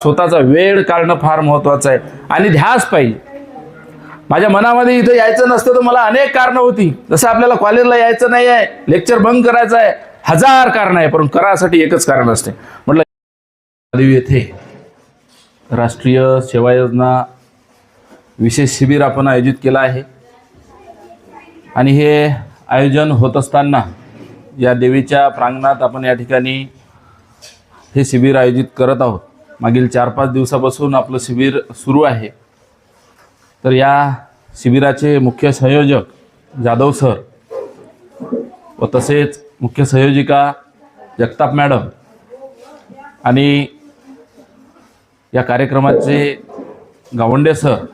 स्वतःचा वेळ काढणं फार महत्त्वाचं आहे आणि ध्यास पाहिजे. माझ्या मनामध्ये इथं यायचं नसतं तर मला अनेक कारणं होती. जसं आपल्याला कॉलेजला यायचं नाही आहे, लेक्चर बंक करायचं आहे, हजार कारणं आहे, पण करासाठी एकच कारण असते. म्हटलं येथे राष्ट्रीय सेवा योजना विशेष शिबिर आपण आयोजित केलं आहे आणि हे आयोजन होत असताना या देवीच्या प्रांगणात आपण या ठिकाणी हे शिबिर आयोजित करत आहोत. मागील 4-5 दिवसापासून आपलं शिबिर सुरू आहे. तर या शिबिराचे मुख्य संयोजक जाधव सर व तसेच मुख्य संयोजिका जगताप मॅडम आणि या कार्यक्रमाचे गावंडे सर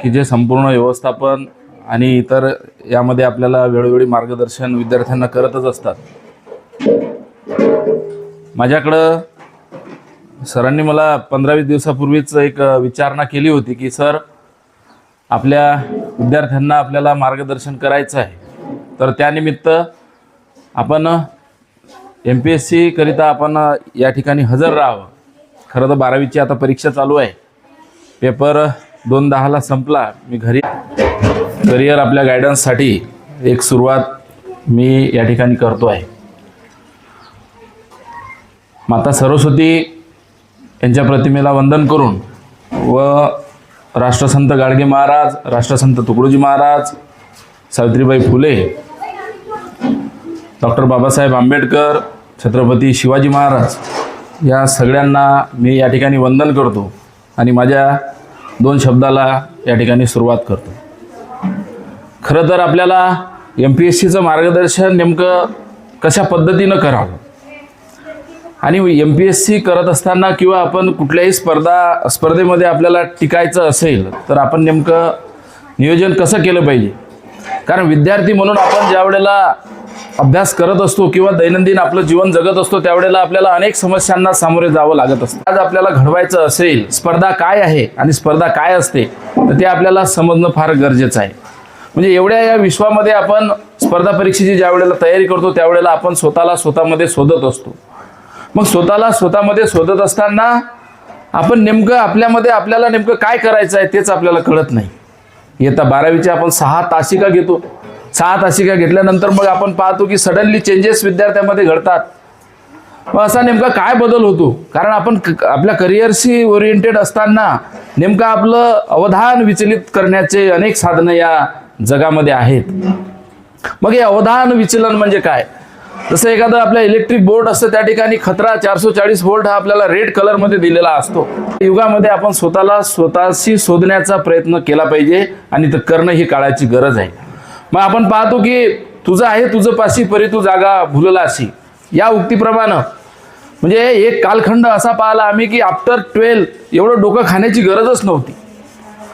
की जे संपूर्ण व्यवस्थापन आणि इतर यामध्ये आपल्याला वेळोवेळी मार्गदर्शन विद्यार्थ्यांना करतच असतात. माझ्याकडं सरांनी मला 15-20 दिवसापूर्वीच एक विचारणा केली होती की सर आपल्या विद्यार्थ्यांना आपल्याला मार्गदर्शन करायचं आहे, तर त्यानिमित्त आपण MPSC करिता आपण या ठिकाणी हजर राहावं. खरं तर 12वीची आता परीक्षा चालू आहे. पेपर 2:10ला संपला. मी घरी करिअर आपल्या गायडन्ससाठी एक सुरुवात मी या ठिकाणी करतो आहे. माता सरस्वती यांच्या प्रतिमेला वंदन करून व राष्ट्रसंत गाडगे महाराज, राष्ट्रसंत तुकडोजी महाराज, सावित्रीबाई फुले, डॉक्टर बाबासाहेब आंबेडकर, छत्रपती शिवाजी महाराज या सगळ्यांना मी या ठिकाणी वंदन करतो आणि माझ्या 2 शब्दाला या ठिकाणी सुरुवात करतो. खरं तर आपल्याला MPSCचं मार्गदर्शन नेमकं कशा पद्धतीनं करावं आणि MPSC करत असताना किंवा आपण कुठल्याही स्पर्धेमध्ये आपल्याला टिकायचं असेल तर आपण नेमकं नियोजन कसं केलं पाहिजे. कारण विद्यार्थी म्हणून आपण ज्या वेळेला अभ्यास करत असतो किंवा दैनंदिन आपलं जीवन जगत असतो त्यावेळेला आपल्याला अनेक समस्यांना सामोरे जावं लागत असतं. आज आपल्याला घडवायचं असेल स्पर्धा काय आहे आणि स्पर्धा काय असते तर ते आपल्याला समजणं फार गरजेचं आहे. म्हणजे एवढ्या या विश्वामध्ये आपण स्पर्धा परीक्षेची ज्या वेळेला तयारी करतो त्यावेळेला आपण स्वतःमध्ये शोधत असतो. मग स्वतःमध्ये शोधत असताना आपण नेमकं आपल्याला नेमकं काय करायचं आहे तेच आपल्याला कळत नाही. येता 12वीचे आपण 6 तासिका घेतो. 6 तासिका घेतल्यानंतर मग आपण पाहतो की सडनली चेंजेस विद्यार्थ्यांमध्ये घडतात. मग असा नेमका काय बदल होतो. कारण आपण आपल्या करिअरशी ओरिएंटेड असताना नेमकं आपलं अवधान विचलित करण्याचे अनेक साधनं या जगामध्ये आहेत. मग हे अवधान विचलन म्हणजे काय. जसं एखादं आपल्या इलेक्ट्रिक बोर्ड असतं त्या ठिकाणी खतरा 440 व्होल्ट हा आपल्याला रेड कलरमध्ये दिलेला असतो. युगामध्ये आपण स्वतःशी शोधण्याचा प्रयत्न केला पाहिजे आणि ते करणं ही काळाची गरज आहे. मग आपण पाहतो की तुझं आहे तुझं पाशी परी तू जागा भुललाशी या उक्तीप्रमाणे म्हणजे एक कालखंड असा पाहिला आम्ही की आफ्टर 12 एवढं डोकं खाण्याची गरजच नव्हती.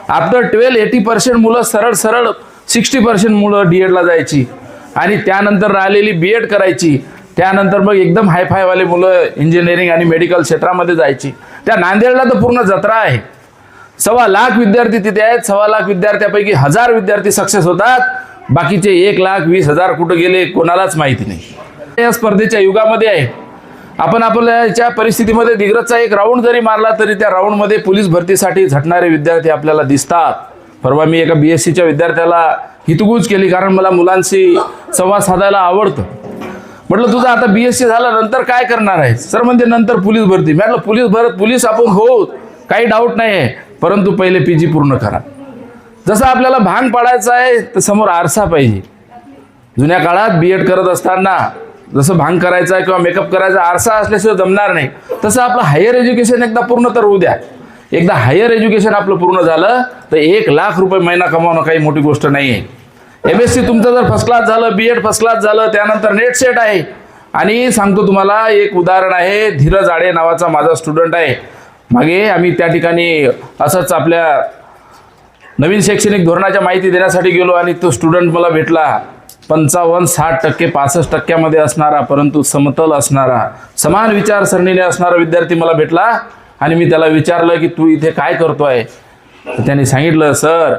आफ्टर 12 80% मुलं सरळ 60% मुलं D.Edला जायची आणि त्यानंतर राहिलेली B.Ed करायची. त्यानंतर मग एकदम हायफायवाले मुलं इंजिनिअरिंग आणि मेडिकल क्षेत्रामध्ये जायची. त्या नांदेडला तर पूर्ण जत्रा आहे. 1.25 लाख विद्यार्थी तिथे आहेत. 1.25 लाख विद्यार्थ्यापैकी 1000 विद्यार्थी सक्सेस होतात. बाकीचे 1,20,000 कुठं गेले कोणालाच माहिती नाही. या स्पर्धेच्या युगामध्ये आहे. आपण आपल्याच्या परिस्थितीमध्ये दिग्रजचा एक राऊंड जरी मारला तरी त्या राऊंडमध्ये पोलीस भरतीसाठी झटणारे विद्यार्थी आपल्याला दिसतात. परवा मी एका BSCच्या विद्यार्थ्याला हितगुज केली कारण मला मुलांशी संवाद साधायला आवडतं. म्हटलं तुझं आता BSC झालं नंतर काय करणार आहे. सर म्हणते नंतर पोलीस भरती. म्हटलं पोलीस आपण हो काही डाऊट नाही आहे, परंतु पहिले PG पूर्ण करा. जसं आपल्याला भांग पाडायचं आहे तर समोर आरसा पाहिजे. जुन्या काळात B.Ed करत असताना जसं भांग करायचं आहे किंवा मेकअप करायचा आरसा असल्याशिवाय जमणार नाही. तसं आपलं हायर एज्युकेशन एकदा पूर्ण तर होऊ द्या. एकदा हायर एज्युकेशन आपलं पूर्ण झालं तर 1 लाख रुपये महिना कमावणं काही मोठी गोष्ट नाही आहे. MSc तुमचं जर फर्स्ट क्लास झालं, B.Ed फर्स्ट क्लास झालं, त्यानंतर नेट सेट आहे. आणि सांगतो तुम्हाला एक उदाहरण आहे. धीरज आडे नावाचा माझा स्टुडंट आहे. मागे आम्ही त्या ठिकाणी असंच आपल्या नवीन शैक्षणिक धोरणाच्या माहिती देण्यासाठी गेलो आणि तो स्टुडंट मला भेटला. 55-60% 65% असणारा परंतु समतल असणारा समान विचारसरणीने असणारा विद्यार्थी मला भेटला आणि मी त्याला विचारलं की तू इथे काय करतोय. तर त्याने सांगितलं सर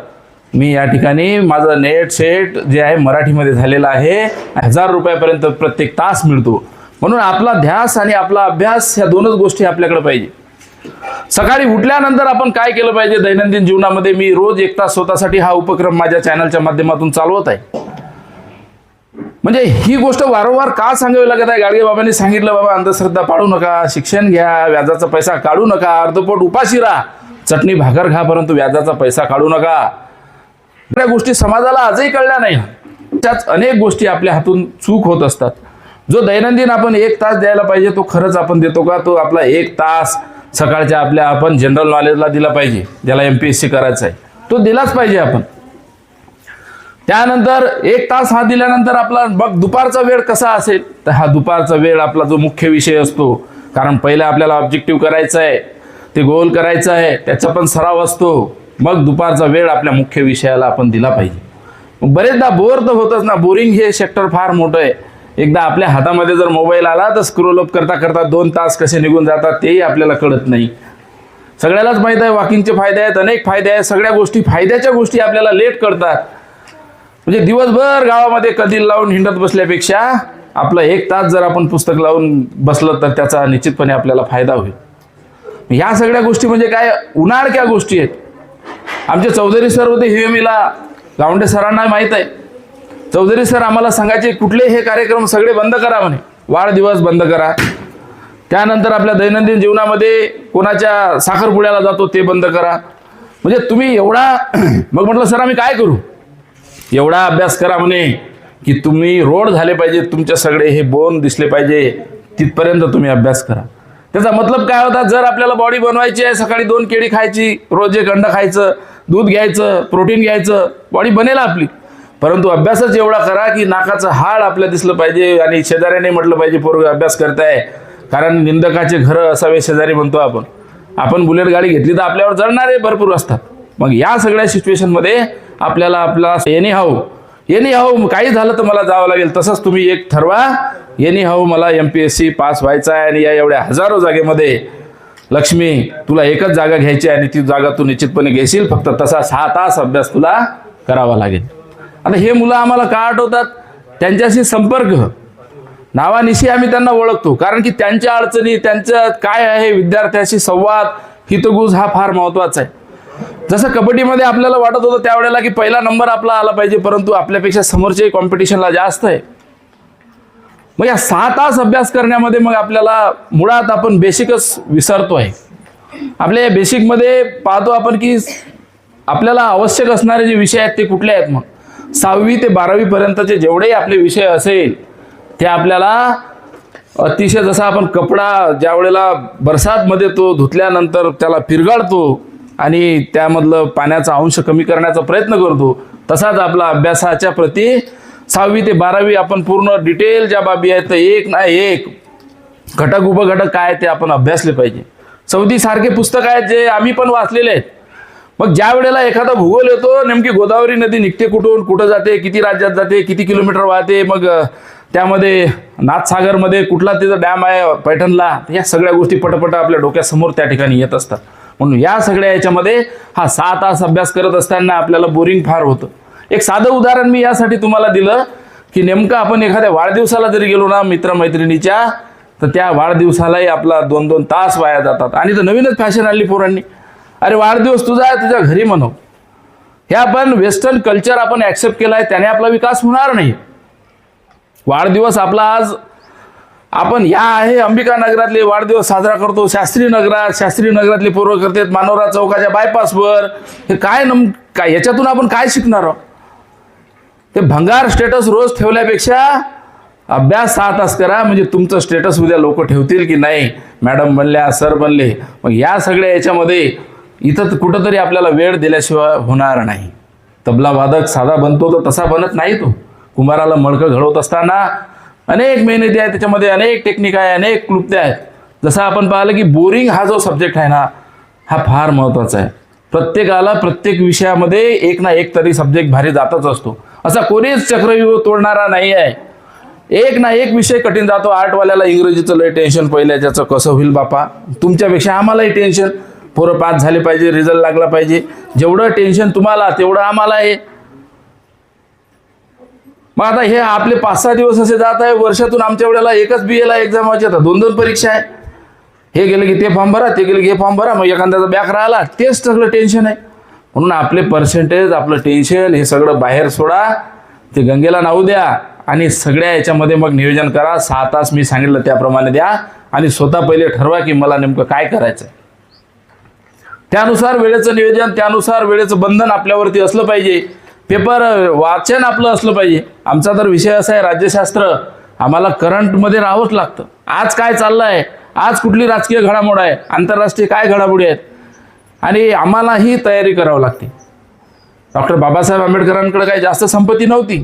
मी या ठिकाणी माझं नेट सेट जे आहे मराठीमध्ये झालेलं आहे. 1000 रुपयापर्यंत प्रत्येक तास मिळतो. म्हणून आपला ध्यास आणि आपला अभ्यास ह्या दोनच गोष्टी आपल्याकडे पाहिजे. सकाळी उठल्यानंतर आपण काय केलं पाहिजे दैनंदिन जीवनामध्ये, मी रोज 1 तास स्वतःसाठी हा उपक्रम माझ्या चॅनलच्या माध्यमातून चालवत आहे. म्हणजे ही गोष्ट वारंवार का सांगावी लागत आहे? गाडगे बाबांनी सांगितलं, बाबा अंधश्रद्धा पाळू नका, शिक्षण घ्या, व्याजाचा पैसा काढू नका, अर्धपोट उपाशी राहा, चटणी भाकर खा, परंतु व्याजाचा पैसा काढू नका. या गोष्टी समाजाला आजही कळल्या नाही. त्याच अनेक गोष्टी आपल्या हातून चूक होत असतात. जो दैनंदिन आपण 1 तास द्यायला पाहिजे तो खरंच आपण देतो का? तो आपला 1 तास सकाळच्या आपल्या आपण जनरल नॉलेजला दिला पाहिजे, ज्याला MPSC करायचं आहे तो दिलाच पाहिजे आपण. त्यानंतर 1 तास हा दिल्यानंतर आपला मग दुपारचा वेळ कसा असेल, तर हा दुपारचा वेळ आपला जो मुख्य विषय असतो, कारण पहिला आपल्याला ऑब्जेक्टिव्ह करायचं आहे, ते गोल करायचं आहे, त्याचा पण सराव असतो. मग दुपारचा वेळ आपल्या मुख्य विषयाला आपण दिला पाहिजे. बरेचदा बोर तर होतच ना, बोरिंग हे सेक्टर फार मोठं आहे. एकदा आपल्या हातामध्ये जर मोबाईल आला तर स्क्रोल अप करता करता 2 तास कसे निघून जातात तेही आपल्याला कळत नाही. सगळ्यालाच माहित आहे वॉकिंगचे फायदे आहेत, अनेक फायदे आहेत, सगळ्या गोष्टी फायद्याच्या गोष्टी आपल्याला लेट कळतात. म्हणजे दिवसभर गावामध्ये कंदील लावून हिंडत बसल्यापेक्षा आपलं 1 तास जर आपण पुस्तक लावून बसलं तर त्याचा निश्चितपणे आपल्याला फायदा होईल. ह्या सगळ्या गोष्टी म्हणजे काय उन्हाळक्या गोष्टी आहेत. आमचे चौधरी सर होते हिवेमीला, गावंडे सरांना माहीत आहे. चौधरी सर आम्हाला सांगायचे कुठले हे कार्यक्रम सगळे बंद करा म्हणे, वाढदिवस बंद करा. त्यानंतर आपल्या दैनंदिन जीवनामध्ये कोणाच्या साखरपुड्याला जातो ते बंद करा. म्हणजे तुम्ही एवढा मग म्हटलं सर आम्ही काय करू? एवढा अभ्यास करा म्हणे की तुम्ही रोड झाले पाहिजे, तुमच्या सगळे हे बोन दिसले पाहिजे, तिथपर्यंत तुम्ही अभ्यास करा. त्याचा मतलब काय होता? जर आपल्याला बॉडी बनवायची आहे, सकाळी 2 केळी खायची, रोज 1 अंडा खायचं, दूध घ्यायचं, प्रोटीन घ्यायचं, बॉडी बनेल आपली. परंतु अभ्यासच एवढा करा की नाकाचं हाड आपल्या दिसलं पाहिजे आणि शेजाऱ्याने म्हटलं पाहिजे पोरग अभ्यास करताय, कारण निंदकाचे घरं असावे शेजारी म्हणतो आपण. आपण बुलेट गाडी घेतली तर आपल्यावर जळणारे भरपूर असतात. मग या सगळ्या सिच्युएशनमध्ये आपल्याला आपला एनी हाऊ काही झालं तर मला जावं लागेल, तसंच तुम्ही एक ठरवा, एनी हाऊ मला MPSC पास व्हायचा आहे आणि या एवढ्या हजारो जागेमध्ये लक्ष्मी तुला एकच जागा घ्यायची आहे आणि ती जागा तू निश्चितपणे घेशील, फक्त तसा 6 तास अभ्यास तुला करावा लागेल. आता हे मुलं आम्हाला का आठवतात? त्यांच्याशी संपर्क नावानिशी आम्ही त्यांना ओळखतो, कारण की त्यांच्या अडचणी, त्यांचं काय आहे, विद्यार्थ्याशी संवाद, हितगुज हा फार महत्वाचा आहे. जसं कबड्डीमध्ये आपल्याला वाटत होतं त्यावेळेला की पहिला नंबर आपला आला पाहिजे, परंतु आपल्यापेक्षा समोरचे कॉम्पिटिशनला जास्त आहे. मग या 6 तास अभ्यास करण्यामध्ये मग आपल्याला मुळात आपण बेसिकच विसरतो आहे. आपल्या बेसिकमध्ये पाहतो आपण की आपल्याला आवश्यक असणारे जे विषय आहेत ते कुठले आहेत. मग 6वी ते 12वी पर्यंतचे जेवढे आपले विषय असेल ते आपल्याला अतिशय, जसा आपण कपडा ज्या वेळेला बरसातमध्ये तो धुतल्यानंतर त्याला पिरगाळतो आणि त्यामधलं पाण्याचा अंश कमी करण्याचा प्रयत्न करतो, तसाच आपला अभ्यासाच्या प्रती 6वी ते 12वी आपण पूर्ण डिटेल ज्या बाबी आहेत एक ना एक घटक उपघटक काय ते आपण अभ्यासले पाहिजे. सौदी सारखे पुस्तक आहेत जे आम्ही पण वाचलेले आहेत. मग ज्या वेळेला एखादा भूगोल येतो, नेमकी गोदावरी नदी निघते कुठून, कुठं जाते, किती राज्यात जाते, किती किलोमीटर वाहते, मग त्यामध्ये नाथसागरमध्ये कुठला तिचा डॅम आहे पैठणला, या सगळ्या गोष्टी पटपट आपल्या डोक्यासमोर त्या ठिकाणी येत असतात. म्हणून या सगळ्या याच्यामध्ये हा 6 तास अभ्यास करत असताना आपल्याला बोरिंग फार होतं. एक साधं उदाहरण मी यासाठी तुम्हाला दिलं की नेमकं आपण एखाद्या वाढदिवसाला जरी गेलो ना मित्रमैत्रिणीच्या, तर त्या वाढदिवसालाही आपला 2-2 तास वाया जातात. आणि तर नवीनच फॅशन आणली पोरांनी, अरे वाढदिवस तुझा आहे, तुझ्या घरी म्हणव. हे आपण वेस्टर्न कल्चर आपण ऍक्सेप्ट केलं आहे, त्याने आपला विकास होणार नाही. वाढदिवस आपला आज आपण या आहे अंबिका नगरातले वाढदिवस साजरा करतो, शास्त्री नगरातले पोरं करतात मानोरा चौकाच्या बायपासवर. हे काय याच्यातून आपण काय शिकणार आहोत? ते भंगार स्टेटस रोज ठेवल्यापेक्षा अभ्यास 6 तास करा, म्हणजे तुमचं स्टेटस उद्या लोक ठेवतील की नाही मॅडम बनल्या, सर बनले. मग या सगळ्या याच्यामध्ये इथं कुठंतरी आपल्याला वेळ दिल्याशिवाय होणार नाही. तबला वादक साधा बनतो तर तसा बनत नाही तो. कुंभाराला मडकं घडवत असताना अनेक मेहनती आहेत, त्याच्यामध्ये अनेक टेक्निक आहे, अनेक क्लुप्त्या आहेत. जसं आपण पाहिलं की बोरिंग हा जो सब्जेक्ट आहे ना, हा फार महत्त्वाचा आहे. प्रत्येकाला प्रत्येक विषयामध्ये एक ना एक तरी सब्जेक्ट भारी जातच असतो. असा कोणीच चक्रव्यूह तोडणारा नाही आहे. एक ना एक विषय कठीण जातो. आर्टवाल्याला इंग्रजीचं लय टेन्शन, पहिल्या त्याचं कसं होईल बापा, तुमच्यापेक्षा आम्हालाही टेन्शन, पोरं पास झाले पाहिजे, रिझल्ट लागला पाहिजे. जेवढं टेन्शन तुम्हाला तेवढं आम्हाला आहे. मग आता हे आपले 5-6 दिवस असे जात आहे, वर्षातून आमच्या वेळेला एकच BA ला एक्झाम व्हायची, आता 2-2 परीक्षा आहे. हे गेलं की ते फॉर्म भरा, ते गेलं की हे फॉर्म भरा, मग एखाद्याचा बॅक राहिला, तेच सगळं टेन्शन आहे. म्हणून आपले पर्सेंटेज, आपलं टेन्शन हे सगळं बाहेर सोडा, ते गंगेला नावू द्या आणि सगळ्या याच्यामध्ये मग नियोजन करा. 6 तास मी सांगितलं त्याप्रमाणे द्या आणि स्वतः पहिले ठरवा की मला नेमकं काय करायचं. त्यानुसार वेळेचं नियोजन, त्यानुसार वेळेचं बंधन आपल्यावरती असलं पाहिजे. पेपर वाचन आपलं असलं पाहिजे. आमचा तर विषय असा आहे राज्यशास्त्र, आम्हाला करंटमध्ये राहावंच लागतं. आज काय चाललं आहे, आज कुठली राजकीय घडामोड आहे, आंतरराष्ट्रीय काय घडामोडी आहेत, आणि आम्हाला ही तयारी करावी लागते. डॉक्टर बाबासाहेब आंबेडकरांकडे काही जास्त संपत्ती नव्हती,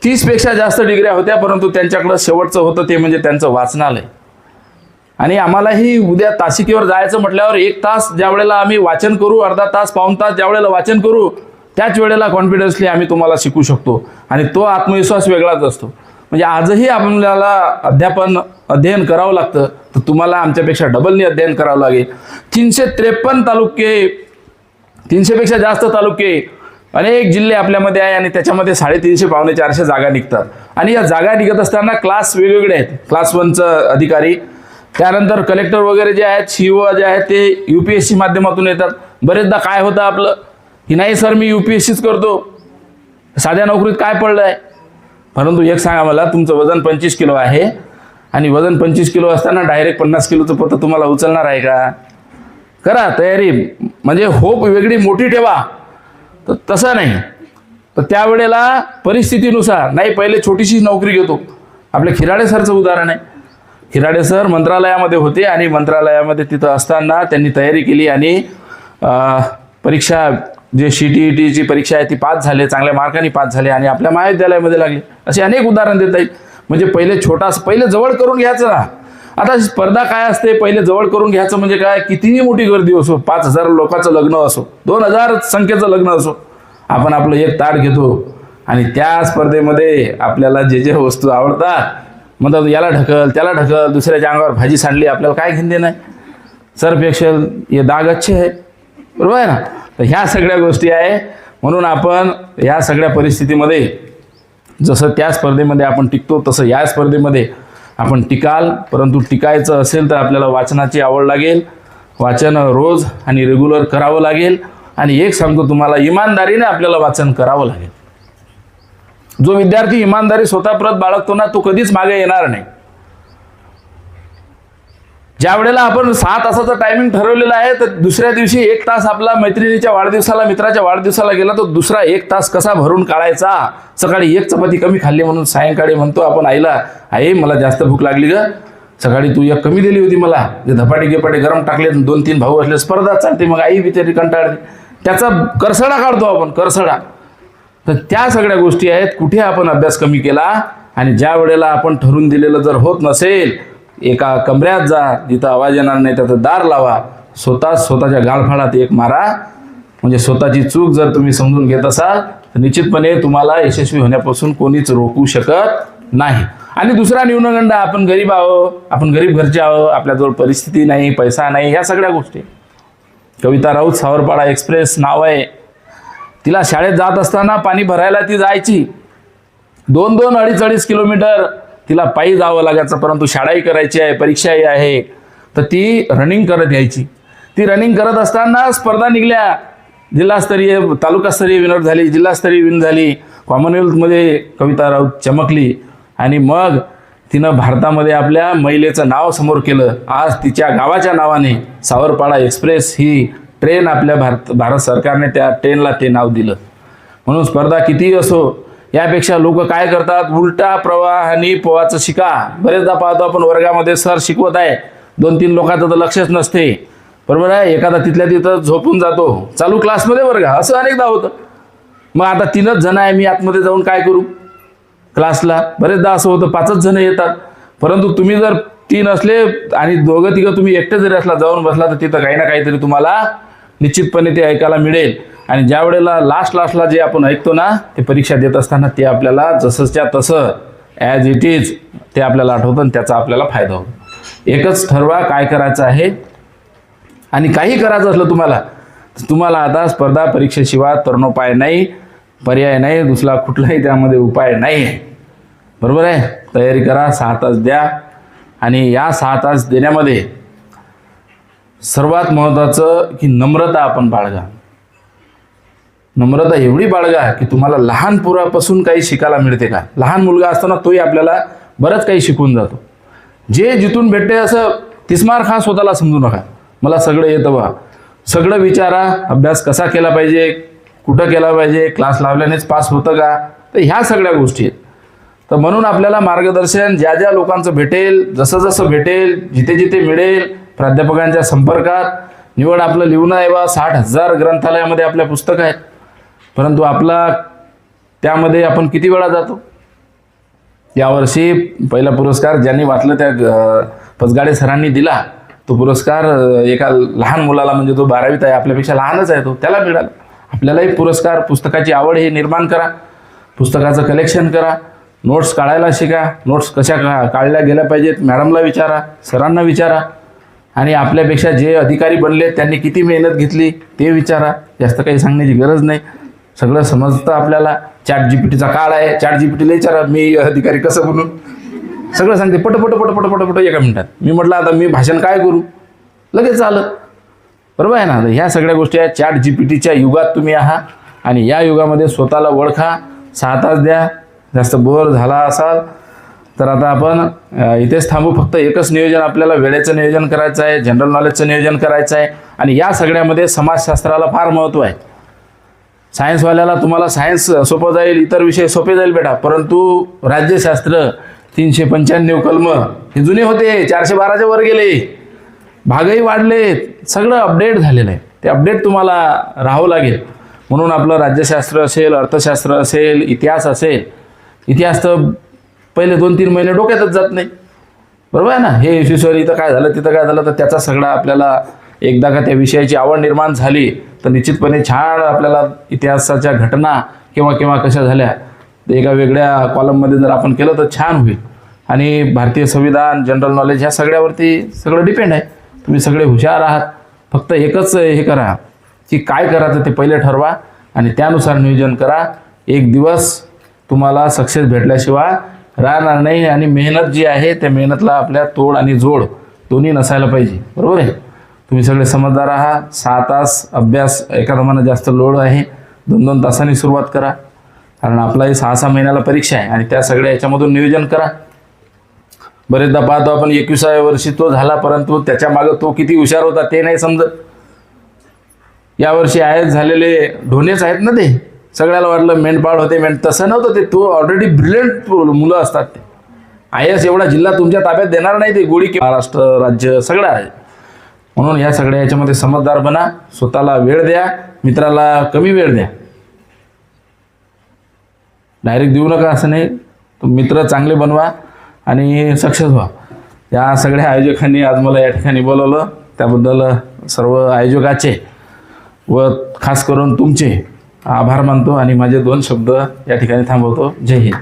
30पेक्षा जास्त डिग्र्या होत्या, परंतु त्यांच्याकडं शेवटचं होतं ते म्हणजे त्यांचं वाचनालय. आणि आम्हालाही उद्या तासिकेवर जायचं म्हटल्यावर 1 तास ज्या वेळेला आम्ही वाचन करू, अर्धा तास, पाऊण तास ज्या वेळेला वाचन करू, त्याच वेळेला कॉन्फिडन्सली आम्ही तुम्हाला शिकू शकतो. आणि तो आत्मविश्वास वेगळाच असतो. म्हणजे आजही आपल्याला अध्ययन करावं लागतं, तर तुम्हाला आमच्यापेक्षा डबलनी अध्ययन करावं लागेल. 353 तालुके, 300पेक्षा जास्त तालुके, अनेक जिल्हे आपल्यामध्ये आहे आणि त्याच्यामध्ये 350 पावणे 400 जागा निघतात. आणि या जागा निघत असताना क्लास वेगवेगळे आहेत. क्लास 1चं अधिकारी, त्यानंतर कलेक्टर वगैरे जे आहेत, CEO जे आहेत ते UPSC माध्यमातून येतात. बरेचदा काय होतं आपलं की नाही सर मी UPSCच करतो, साध्या नोकरीत काय पडलं आहे. परंतु एक सांगा मला, तुमचं वजन 25 किलो आहे आणि वजन 25 किलो असताना डायरेक्ट 50 किलोचं पोतं तुम्हाला उचलणार आहे का. करा तयारी, म्हणजे होप वेगळी मोठी ठेवा. तर तसं नाही, तर त्यावेळेला परिस्थितीनुसार नाही, पहिले छोटीशी नोकरी घेतो. आपल्या खिराडे सरचं उदाहरण आहे. खिराडे सर मंत्रालयामध्ये होते आणि मंत्रालयामध्ये तिथं असताना त्यांनी तयारी केली आणि परीक्षा जे CTETची परीक्षा आहे ती पास झाले, चांगल्या मार्कांनी पास झाले आणि आपल्या महाविद्यालयामध्ये लागले. असे अनेक उदाहरण देता येईल. म्हणजे पहिले जवळ करून घ्यायचं ना. आता स्पर्धा काय असते, पहिले जवळ करून घ्यायचं म्हणजे काय, कितीही मोठी गर्दी असो, 5000 लोकांचं लग्न असो, 2000 संख्येचं लग्न असो, आपण आपलं एक ताट घेतो आणि त्या स्पर्धेमध्ये आपल्याला जे वस्तू आवडतात म्हणतात याला ढकल, त्याला ढकल, दुसऱ्याच्या अंगावर भाजी सांडली, आपल्याला काय घेणं नाही. सर्फ एक्सेल ये दाग अच्छे आहे, बरोबर आहे ना. तर ह्या सगळ्या गोष्टी आहे. म्हणून आपण ह्या सगळ्या परिस्थितीमध्ये जसं त्या स्पर्धेमध्ये आपण टिकतो तसं या स्पर्धेमध्ये आपण टिकाल. परंतु टिकायचं असेल तर आपल्याला वाचनाची आवड लागेल, वाचन रोज आणि रेग्युलर करावं लागेल. आणि एक सांगतो तुम्हाला, इमानदारीने आपल्याला वाचन करावं लागेल. जो विद्यार्थी इमानदारी स्वतः परत बाळगतो ना, तो कधीच मागे येणार नाही. ज्या वेळेला आपण 6 तासाचं टायमिंग ठरवलेलं आहे, तर दुसऱ्या दिवशी 1 तास आपला मैत्रिणीच्या वाढदिवसाला, मित्राच्या वाढदिवसाला गेला, तो दुसरा 1 तास कसा भरून काढायचा. सकाळी 1 चपाती कमी खाल्ली म्हणून सायंकाळी म्हणतो आपण आईला, आई मला जास्त भूक लागली ग, सकाळी तू 1 कमी दिली होती मला, ते धपाटे गेपाटे गरम टाकले, 2-3 भाऊ असले, स्पर्धा चालते, मग आई बिचारी कंटाळते. त्याचा करसडा काढतो आपण, करसडा. तर त्या सगळ्या गोष्टी आहेत. कुठे आपण अभ्यास कमी केला. आणि ज्या वेळेला आपण ठरवून दिलेलं जर होत नसेल, एका कमऱ्यात जा, जिथं आवाज येणार नाही त्याचं दार लावा, स्वतःच्या गाळफाळात एक मारा. म्हणजे स्वतःची चूक जर तुम्ही समजून घेत असाल तर निश्चितपणे तुम्हाला यशस्वी होण्यापासून कोणीच रोखू शकत नाही. आणि दुसरा न्यूनगंड, आपण गरीब आहो, आपण गरीब घरचे आहो, आपल्याजवळ परिस्थिती नाही, पैसा नाही, ह्या सगळ्या गोष्टी. कविता राऊत सावरपाडा एक्सप्रेस नाव आहे, तिला शाळेत जात असताना पाणी भरायला ती जायची 2-2, 2.5 किलोमीटर तिला पायी जावं लागायचं. परंतु शाळाही करायची आहे, परीक्षाही आहे, तर ती रनिंग करत यायची. ती रनिंग करत असताना स्पर्धा निघल्या, जिल्हास्तरीय, तालुकास्तरीय विनर झाली, जिल्हास्तरीय विन झाली, कॉमनवेल्थमध्ये कविता राऊत चमकली. आणि मग तिनं भारतामध्ये आपल्या महिलेचं नाव समोर केलं. आज तिच्या गावाच्या नावाने सावरपाडा एक्सप्रेस ही ट्रेन आपल्या भारत सरकारने त्या ट्रेनला ते नाव दिलं. म्हणून स्पर्धा कितीही असो, यापेक्षा लोक काय करतात, उलटा प्रवाहाने पोहाचं शिका. बरेचदा पाहतो आपण वर्गामध्ये सर शिकवत आहे, 2-3 लोकांचं तर लक्षच नसते, बरोबर आहे. एखादा तिथल्या तिथं झोपून जातो चालू क्लासमध्ये वर्ग, असं अनेकदा होतं. मग आता 3च जण आहे, मी आतमध्ये जाऊन काय करू क्लासला. बरेचदा असं होतं 5च जण येतात. परंतु तुम्ही जर 3 असले आणि 2-3 तुम्ही एकटे जरी असला, जाऊन बसला, तर तिथं काही ना काहीतरी तुम्हाला निश्चितपणे ते ऐकायला मिळेल. आणि ज्या वेळेला लास्टला जे आपण ऐकतो ना, ते परीक्षा देत असताना ते आपल्याला जसंच्या तसं ॲज इट इज ते आपल्याला आठवतं आणि त्याचा आपल्याला फायदा होतो. एकच ठरवा काय करायचं आहे. आणि काही करायचं असलं तुम्हाला आता स्पर्धा परीक्षेशिवाय तरणोपाय नाही, पर्याय नाही, दुसरा कुठलाही त्यामध्ये उपाय नाही, बरोबर आहे. तयारी करा, 6 तास द्या आणि या 6 तास देण्यामध्ये सर्वात महत्त्वाचं की नम्रता आपण बाळगा. नम्रता एवढी बाळगा की तुम्हाला लहानपुरापासून काही शिकायला मिळते का. लहान मुलगा असताना तोही आपल्याला बरंच काही शिकून जातो. जे जिथून भेटते असं तिस्मार खा स्वतःला समजू नका. मला सगळं येतं बा, सगळं विचारा. अभ्यास कसा केला पाहिजे, कुठं केला पाहिजे, क्लास लावल्यानेच पास होतं का, तर ह्या सगळ्या गोष्टी आहेत. तर म्हणून आपल्याला मार्गदर्शन ज्या ज्या लोकांचं भेटेल, जसं जसं भेटेल, जिथे जिथे मिळेल, प्राध्यापकांच्या संपर्कात निवड. आपलं लिहून आहे बा 60,000 ग्रंथालयामध्ये आपल्या पुस्तकं आहेत, परंतु आपला त्यामध्ये आपण किती वेळा जातो. यावर्षी पहिला पुरस्कार ज्यांनी वाचलं त्या पचगाडे सरांनी दिला. तो पुरस्कार एका लहान मुलाला, म्हणजे तो 12वीत आहे, आपल्यापेक्षा लहानच आहे तो, त्याला मिळाला. आपल्यालाही पुरस्कार, पुस्तकाची आवड हे निर्माण करा, पुस्तकाचं कलेक्शन करा, नोट्स काढायला शिका. नोट्स कशा काढल्या गेल्या पाहिजेत मॅडमला विचारा, सरांना विचारा. आणि आपल्यापेक्षा जे अधिकारी बनले त्यांनी किती मेहनत घेतली ते विचारा. जास्त काही सांगण्याची गरज नाही, सगळं समजतं आपल्याला. ChatGPTचा काळ आहे, ChatGPTला विचारा मी अधिकारी कसं बनू, सगळं सांगते पट पट पट पट पट पट एका मिनिटात. मी म्हटलं आता मी भाषण काय करू, लगेच आलं. बरोबर आहे ना. ह्या सगळ्या गोष्टी आहेत. ChatGPTच्या युगात तुम्ही आहात आणि या युगामध्ये स्वतःला ओळखा. 6 तास द्या. जास्त बोर झाला असाल तर आता आपण इथेच थांबू. फक्त एकच नियोजन, आपल्याला वेळेचं नियोजन करायचं आहे, जनरल नॉलेजचं नियोजन करायचं आहे. आणि या सगळ्यामध्ये समाजशास्त्राला फार महत्त्व आहे. सायन्सवाल्याला तुम्हाला सायन्स सोपं जाईल, इतर विषय सोपे जाईल बेटा, परंतु राज्यशास्त्र 395 कलम हे जुने होते, 412च्या वर गेले, भागही वाढले, सगळं अपडेट झालेलं आहे. ते अपडेट तुम्हाला राहावं लागेल. म्हणून आपलं राज्यशास्त्र असेल, अर्थशास्त्र असेल, इतिहास असेल. इतिहास तर पहिले 2-3 महिने डोक्यातच जात नाही. बरोबर आहे ना. हे यशस्वी इथं काय झालं, तिथं काय झालं, तर त्याचा सगळा आपल्याला एकदा का त्या विषयाची आवड निर्माण झाली तर निश्चितपणे छान आपल्याला इतिहासाच्या घटना केव्हा केव्हा कशा झाल्या एका वेगळ्या कॉलममध्ये जर आपण केलं तर छान होईल. आणि भारतीय संविधान, जनरल नॉलेज ह्या सगळ्यावरती सगळं डिपेंड आहे. तुम्ही सगळे हुशार आहात. फक्त एकच हे करा की काय करायचं ते पहिले ठरवा आणि त्यानुसार नियोजन करा. एक दिवस तुम्हाला सक्सेस भेटल्याशिवाय राहणार नाही. आणि मेहनत जी आहे त्या मेहनतला आपल्या तोड आणि जोड दोन्ही नसायला पाहिजे. बरोबर आहे. तुम्ही सगळे समजदार आहात. 6 तास अभ्यास एका दमानं जास्त लोड आहे. 2-2 तासांनी सुरुवात करा, कारण आपलाही 6-6 महिन्याला परीक्षा आहे आणि त्या सगळ्या याच्यामधून नियोजन करा. बरेचदा पाहतो आपण 21व्या वर्षी तो झाला, परंतु त्याच्या मागं तो किती हुशार होता ते नाही समजत. यावर्षी आय एस झालेले ढोणेच आहेत ना, ते सगळ्याला वाटलं मेंढपाळ होते, तसं नव्हतं ते. तो ऑलरेडी ब्रिलियंट मुलं असतात ते. आय एस एवढा जिल्हा तुमच्या ताब्यात देणार नाही ते, गोडी महाराष्ट्र राज्य सगळं आहे. म्हणून या सगळ्या याच्यामध्ये समजदार बना. स्वतःला वेळ द्या, मित्राला कमी वेळ द्या. डायरेक्ट देऊ नका असं नाही. तो मित्र चांगले बनवा आणि सक्सेस व्हा. या सगळ्या आयोजकांनी आज मला या ठिकाणी बोलवलं, त्याबद्दल सर्व आयोजकाचे व खास करून तुमचे आभार मानतो आणि माझे 2 शब्द या ठिकाणी थांबवतो. जय हिंद.